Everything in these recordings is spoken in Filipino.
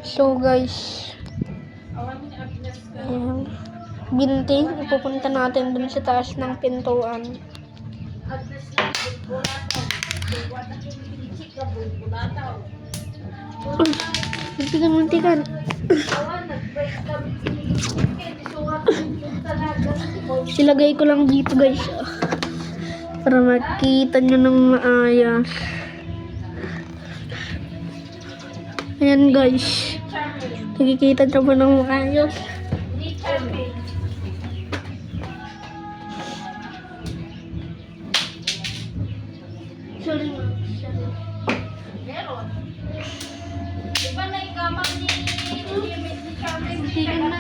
So guys, ayan, binti, ipupunta natin dun sa taas ng pintuan. Muntikan. Ilagay ko lang dito guys, para makita nyo ng maayos. Ayan guys, nakikita nyo ba ng maayos? Sorry ma'am. Meron. Diba na ikamang ni Charmaine? Tingnan na.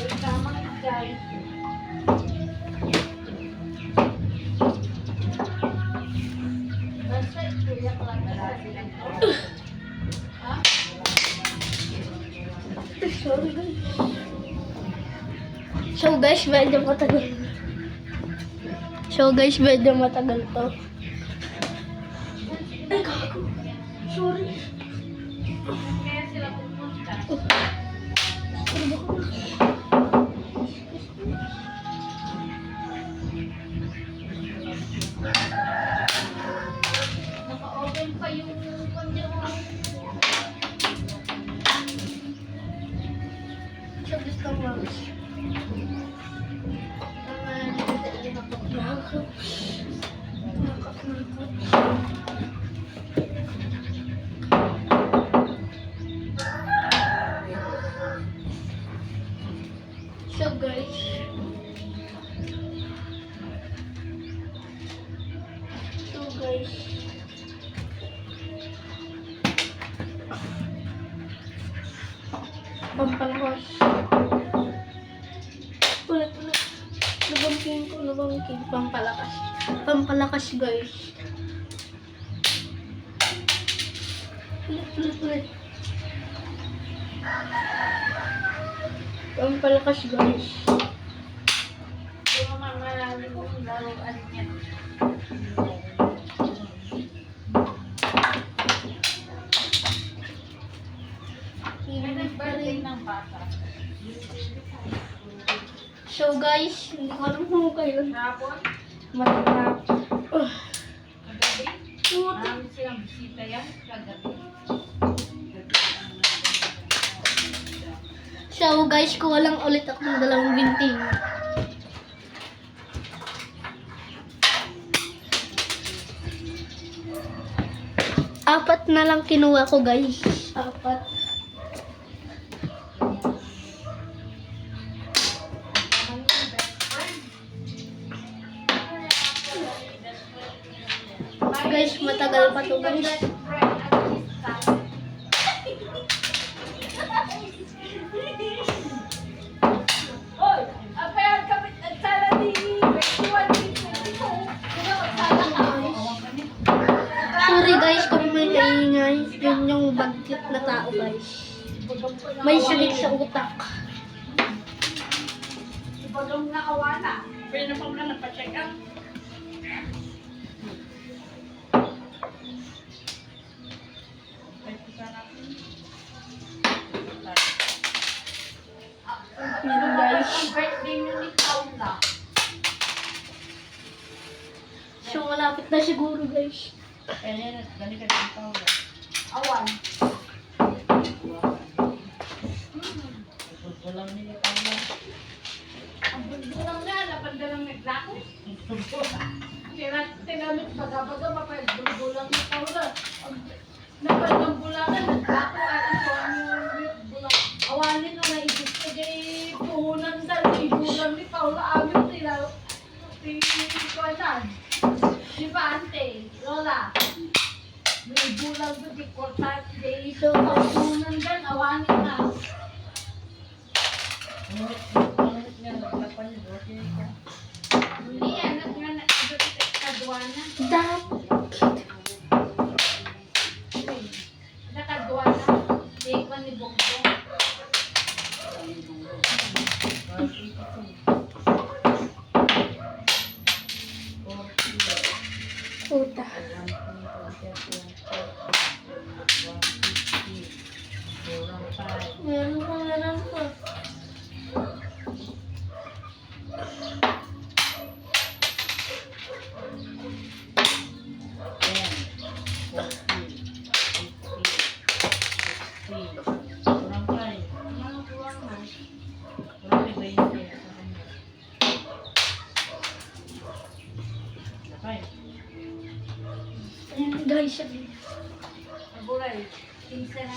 Ikamang guys. Basta ituya ko lang na silang to. Ha? Sorry guys. So guys, medyo matagal. To. Ay, gago. Sorry. Kaya sila pumunta. Naka-open pa yung kanya. So gusto mo. So guys, pampalakos. Ulit. Nabangking. Pampalakas guys. Ulit. Pampalakas guys. Yung mga malalim yung laruan niya. May nag-birthday ng bata. So guys, hindi ko alam kung kailan Hapon? matatapos. Kagabi? Marami silang bisita yan. Kagabi. So guys, kuha lang ulit ako ng 2 binting. Apat na lang kinuha ko guys. 4. Guys, matagal pa to guys. Hoy! Apayag kami nagsala ni 21-22. Magsala ka. Sorry guys kung may naingay. Yun yung bagkit na tao guys. May sakit sa utak. Ibagong na kawana. Pwede na pa muna nagpa-check up. Yun guys. Ang birthday niyo ni Paula. So malapit na siguro guys. Kaya gani ka ni Paula. Awan. Walang nila Paula. Ang bulbulang nga, napandalang naglako. Tinamit baga-baga, mapag-bulbulang ni Paula. Napandalang bulangan, naglako. Awalin na naibig ko, di puhunan dahil ibulang ni Paula. Amin sila, di ba, ante? Lola? May bulang ko, di kortat, di ito, puhunan dahil, awalin na. Hindi yan, nagkadwana. Nakadwana, di ko ni Bongbong. Puta. Meron pa, meron pa. Ayan guys,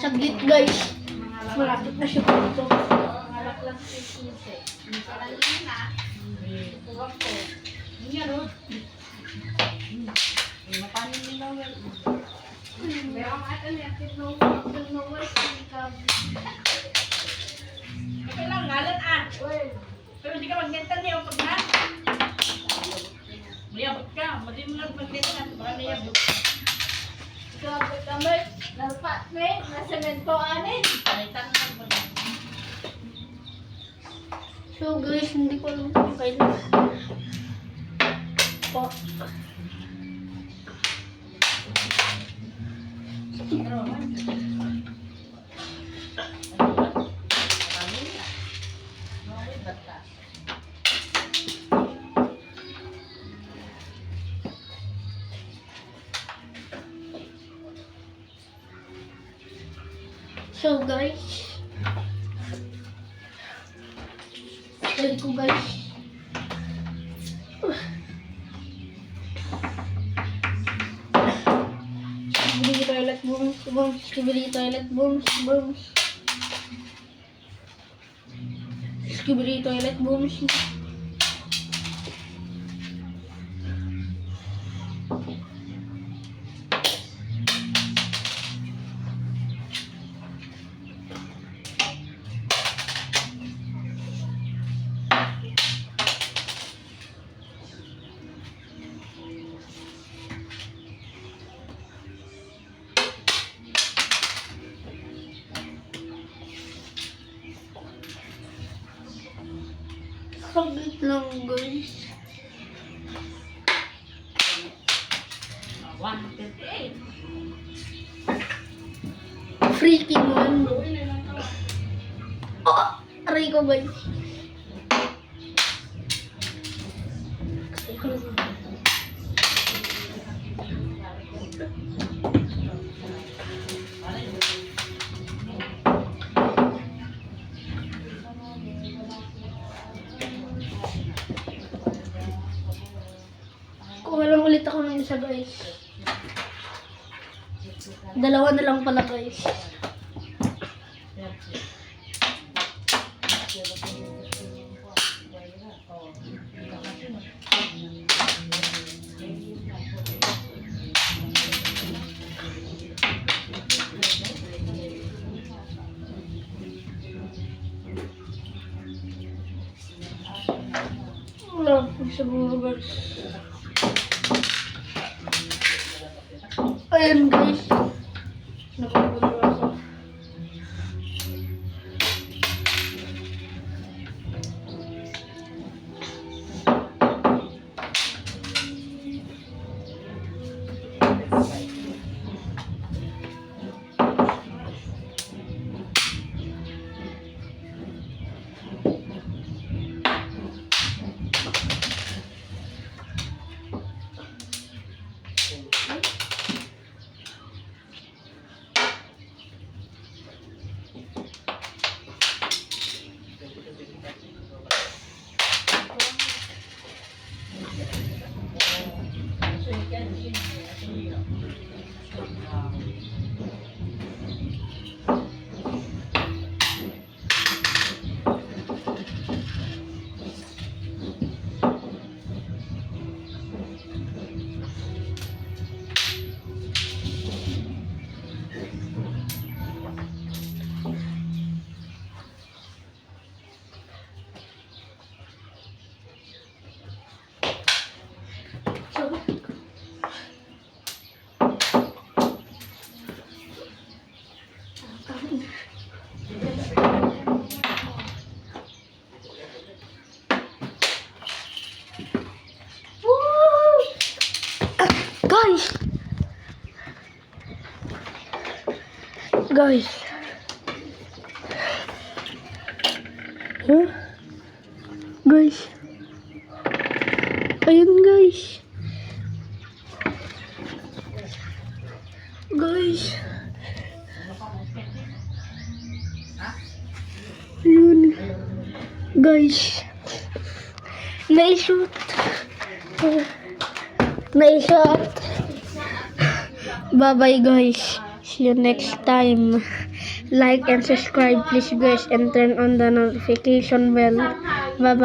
saglit guys. Malapit na siya dito. Pero hindi ka mag-mental niya pag na. Mayabot ka. Mali mo lang mag-mental. Baka mayabot. Ikaw kami. Nalpat me. Nasemento anin. Palitan lang mo. So guys, hindi ko alam kung kailan. Po. So guys, dali ko guys. Skibidi toilet boom, boom, skibidi toilet boom, boom. Skibidi toilet boom. Saglit lang guys. 158. Freaking one. Oh, aray ko guys. Kuha lang ulit ako ng isa guys. Dalawa na lang pala guys. Wala po siguro guys. Ayan guys. Nakagulo ako. Guys, Huh? Guys. Ayun guys. Guys. Ayun. Guys. Naishoot. Naishoot. Bye-bye guys. See you next time. Like and subscribe please guys and turn on the notification bell. Bye-bye.